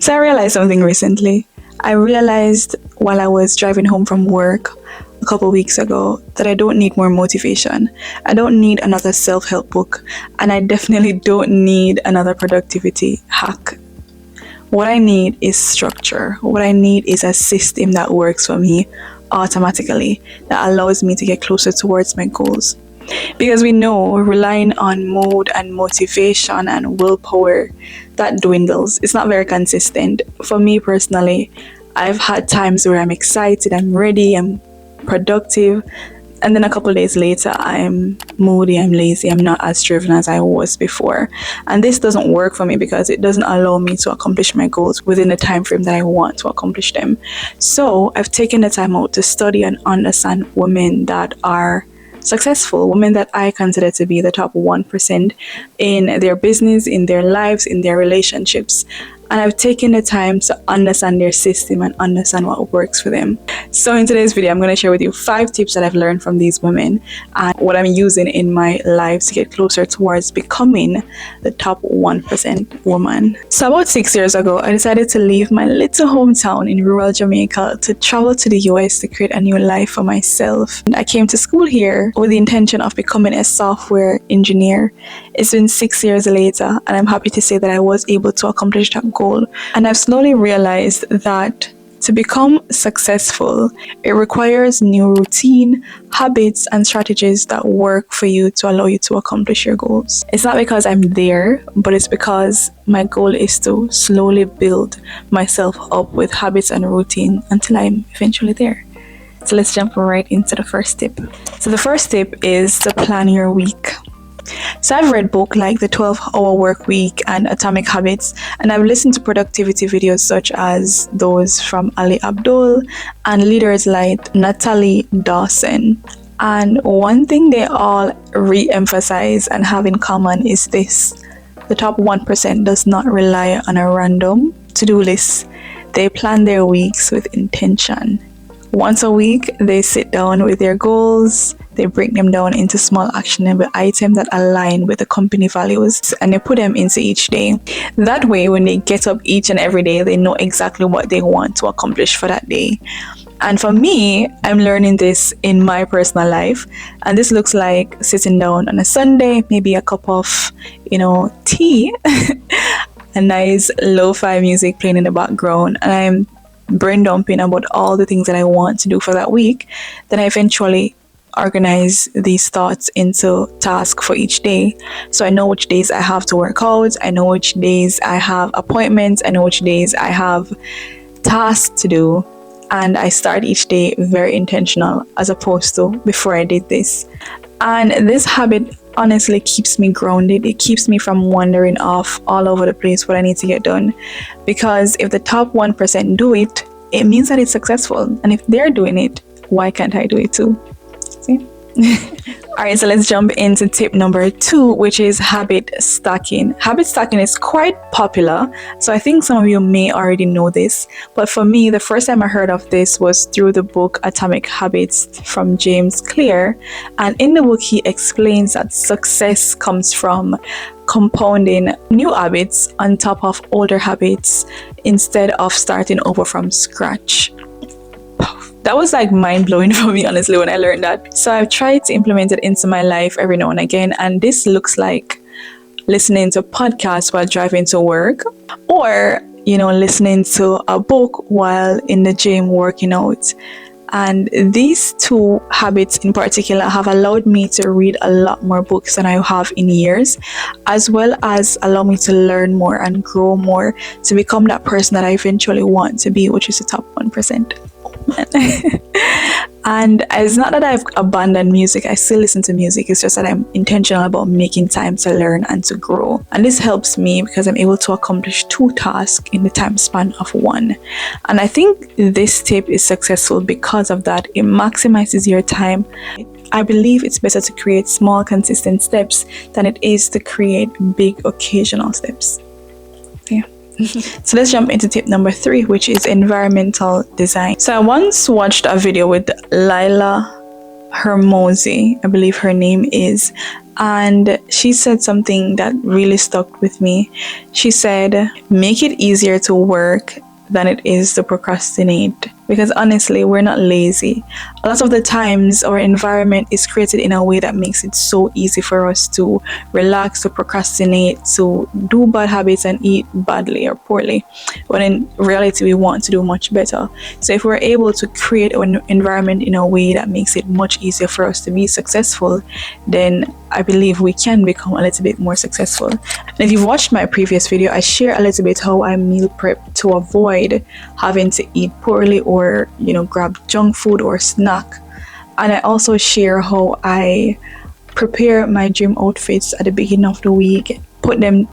So I realized something recently. I realized while I was driving home from work a couple weeks ago that I don't need more motivation. I don't need another self-help book, and I definitely don't need another productivity hack. What I need is structure. What I need is a system that works for me automatically, that allows me to get closer towards my goals. Because we know relying on mood and motivation and willpower, that dwindles. It's not very consistent. For me personally, I've had times where I'm excited, I'm ready, I'm productive, and then a couple of days later I'm moody, I'm lazy, I'm not as driven as I was before. And this doesn't work for me because it doesn't allow me to accomplish my goals within the time frame that I want to accomplish them. So I've taken the time out to study and understand women that are successful, women that I consider to be the top 1% in their business, in their lives, in their relationships. And I've taken the time to understand their system and understand what works for them. So in today's video, I'm going to share with you 5 tips that I've learned from these women and what I'm using in my life to get closer towards becoming the top 1% woman. So about 6 years ago, I decided to leave my little hometown in rural Jamaica to travel to the US to create a new life for myself. And I came to school here with the intention of becoming a software engineer. It's been 6 years later, and I'm happy to say that I was able to accomplish that goal. And I've slowly realized that to become successful, it requires new routine, habits, and strategies that work for you to allow you to accomplish your goals. It's not because I'm there, but it's because my goal is to slowly build myself up with habits and routine until I'm eventually there. So let's jump right into the first tip. So the first tip is to plan your week. So I've read books like The 12-Hour Work Week and Atomic Habits, and I've listened to productivity videos such as those from Ali Abdul and leaders like Natalie Dawson. And one thing they all re-emphasize and have in common is this: the top 1% does not rely on a random to-do list. They plan their weeks with intention. Once a week, they sit down with their goals, they break them down into small actionable items that align with the company values, and they put them into each day. That way, when they get up each and every day, they know exactly what they want to accomplish for that day. And for me, I'm learning this in my personal life, and this looks like sitting down on a Sunday, maybe a cup of, tea, a nice lo-fi music playing in the background, and I'm brain dumping about all the things that I want to do for that week. Then I eventually organize these thoughts into tasks for each day. So I know which days I have to work out, I know which days I have appointments, I know which days I have tasks to do, and I start each day very intentional as opposed to before I did this. And this habit honestly keeps me grounded. It keeps me from wandering off all over the place what I need to get done. Because if the top 1% do it, it means that it's successful. And if they're doing it, why can't I do it too? See? Alright, so let's jump into tip number 2, which is habit stacking. Habit stacking is quite popular, so I think some of you may already know this. But for me, the first time I heard of this was through the book Atomic Habits from James Clear. And in the book, he explains that success comes from compounding new habits on top of older habits instead of starting over from scratch. That was like mind-blowing for me, honestly, when I learned that. So I've tried to implement it into my life every now and again, and this looks like listening to podcasts while driving to work, or listening to a book while in the gym working out. And these 2 habits in particular have allowed me to read a lot more books than I have in years, as well as allow me to learn more and grow more to become that person that I eventually want to be, which is the top 1%. And it's not that I've abandoned music. I still listen to music. It's just that I'm intentional about making time to learn and to grow. And this helps me because I'm able to accomplish 2 tasks in the time span of 1. And I think this tip is successful because of that. It maximizes your time. I believe it's better to create small, consistent steps than it is to create big, occasional steps. Yeah. So let's jump into tip number 3, which is environmental design. So I once watched a video with Lila Hermosi, I believe her name is, And she said something that really stuck with me. She said, make it easier to work than it is to procrastinate. Because honestly, we're not lazy. A lot of the times, our environment is created in a way that makes it so easy for us to relax, to procrastinate, to do bad habits and eat badly or poorly. When in reality, we want to do much better. So if we're able to create an environment in a way that makes it much easier for us to be successful, then I believe we can become a little bit more successful. And if you've watched my previous video, I share a little bit how I meal prep to avoid having to eat poorly or, grab junk food or snack. And I also share how I prepare my gym outfits at the beginning of the week,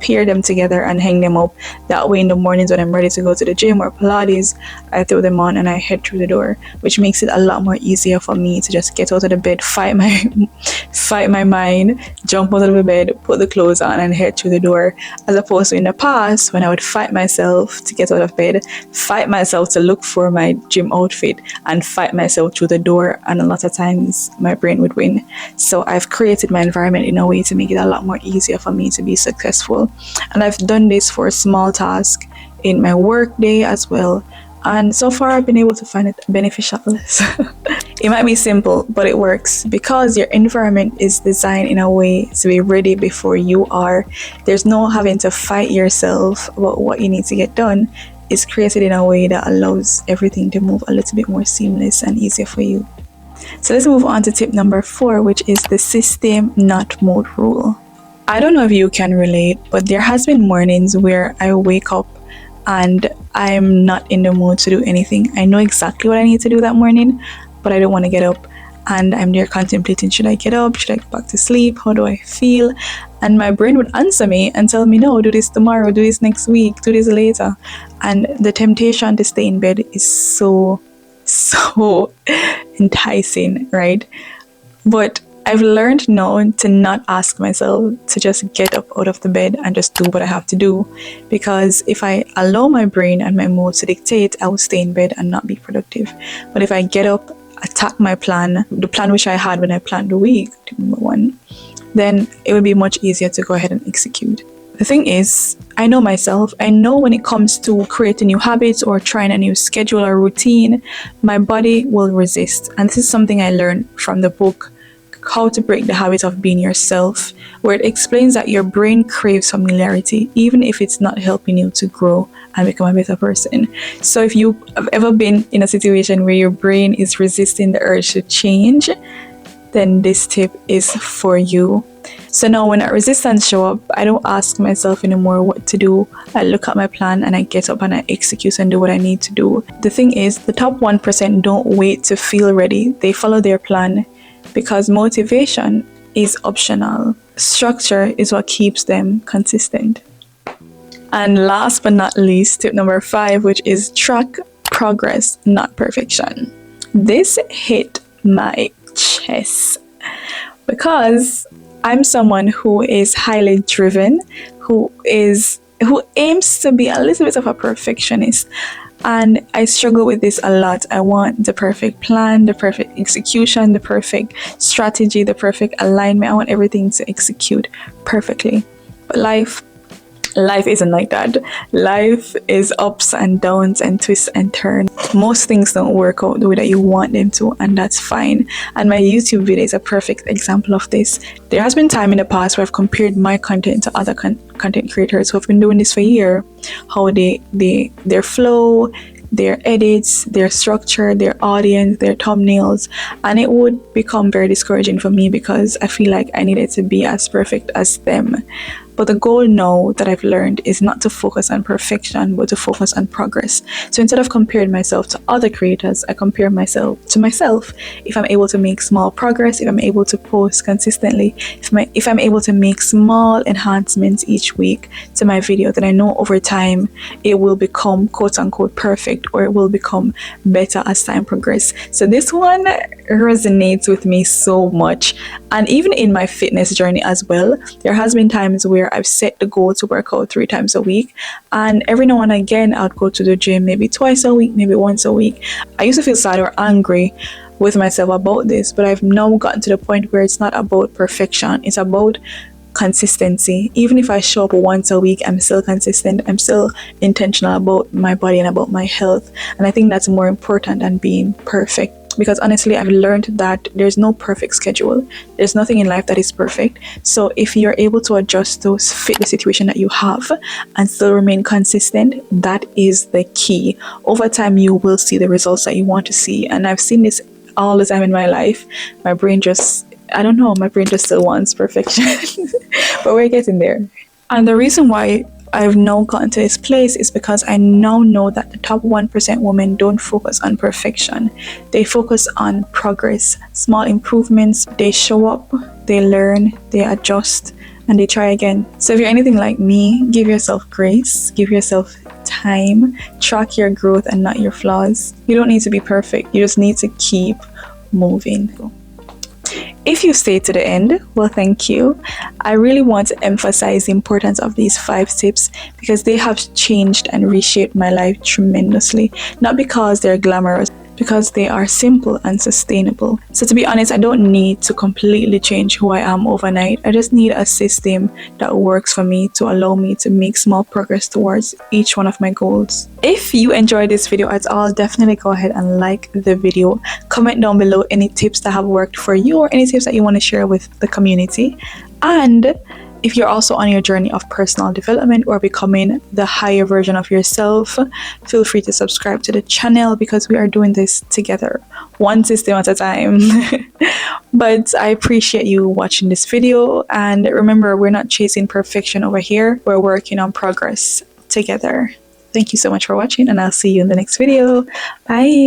pair them together and hang them up. That way in the mornings when I'm ready to go to the gym or Pilates, I throw them on and I head through the door, which makes it a lot more easier for me to just get out of the bed, fight my mind, jump out of the bed, put the clothes on and head through the door, as opposed to in the past when I would fight myself to get out of bed, fight myself to look for my gym outfit, and fight myself through the door, and a lot of times my brain would win. So I've created my environment in a way to make it a lot more easier for me to be successful. And I've done this for small tasks in my work day as well. And so far I've been able to find it beneficial. It might be simple, but it works because your environment is designed in a way to be ready before you are. There's no having to fight yourself about what you need to get done. It's created in a way that allows everything to move a little bit more seamless and easier for you. So let's move on to tip number 4, which is the system not mode rule. I don't know if you can relate, but there has been mornings where I wake up and I'm not in the mood to do anything. I know exactly what I need to do that morning, but I don't want to get up. And I'm there contemplating, should I get up? Should I go back to sleep? How do I feel? And my brain would answer me and tell me, no, do this tomorrow, do this next week, do this later. And the temptation to stay in bed is so enticing, right? But I've learned now to not ask myself to just get up out of the bed and just do what I have to do. Because if I allow my brain and my mood to dictate, I will stay in bed and not be productive. But if I get up, attack my plan, the plan which I had when I planned the week, number 1, then it would be much easier to go ahead and execute. The thing is, I know myself. I know when it comes to creating new habits or trying a new schedule or routine, my body will resist. And this is something I learned from the book How to Break the Habit of Being Yourself, where it explains that your brain craves familiarity, even if it's not helping you to grow and become a better person. So if you have ever been in a situation where your brain is resisting the urge to change, then this tip is for you. So now when that resistance show up, I don't ask myself anymore what to do. I look at my plan and I get up and I execute and do what I need to do. The thing is, the top 1% don't wait to feel ready. They follow their plan because motivation is optional. Structure is what keeps them consistent. And last but not least, tip number 5, which is track progress, not perfection. This hit my chest because I'm someone who is highly driven, who aims to be a little bit of a perfectionist. And I struggle with this a lot. I want the perfect plan, the perfect execution, the perfect strategy, the perfect alignment. I want everything to execute perfectly. But life isn't like that. Life is ups and downs and twists and turns. Most things don't work out the way that you want them to, and that's fine. And my YouTube video is a perfect example of this. There has been time in the past where I've compared my content to other content creators who have been doing this for a year. How their flow, their edits, their structure, their audience, their thumbnails, and it would become very discouraging for me because I feel like I needed to be as perfect as them. But the goal now that I've learned is not to focus on perfection, but to focus on progress. So instead of comparing myself to other creators, I compare myself to myself. If I'm able to make small progress, if I'm able to post consistently, if I'm able to make small enhancements each week to my video, then I know over time it will become quote unquote perfect, or it will become better as time progresses. So this one resonates with me so much. And even in my fitness journey as well, there has been times where I've set the goal to work out 3 times a week, and every now and again I'd go to the gym maybe twice a week, maybe once a week. I used to feel sad or angry with myself about this, but I've now gotten to the point where it's not about perfection, it's about consistency. Even if I show up once a week, I'm still consistent, I'm still intentional about my body and about my health. And I think that's more important than being perfect, because honestly I've learned that there's no perfect schedule, there's nothing in life that is perfect. So if you're able to adjust those, fit the situation that you have, and still remain consistent, that is the key. Over time you will see the results that you want to see, and I've seen this all the time in my life. My brain just, I don't know, my brain just still wants perfection. But we're getting there. And the reason why I've now gotten to this place is because I now know that the top 1% women don't focus on perfection. They focus on progress, small improvements. They show up, they learn, they adjust, and they try again. So if you're anything like me, give yourself grace, give yourself time, track your growth and not your flaws. You don't need to be perfect, you just need to keep moving. If you stayed to the end, well, thank you. I really want to emphasize the importance of these 5 tips because they have changed and reshaped my life tremendously. Not because they're glamorous, because they are simple and sustainable. So to be honest, I don't need to completely change who I am overnight. I just need a system that works for me to allow me to make small progress towards each one of my goals. If you enjoyed this video at all, definitely go ahead and like the video. Comment down below any tips that have worked for you or any tips that you want to share with the community. And if you're also on your journey of personal development or becoming the higher version of yourself, feel free to subscribe to the channel because we are doing this together, one system at a time. But I appreciate you watching this video, and remember, we're not chasing perfection over here, we're working on progress together. Thank you so much for watching, and I'll see you in the next video. Bye.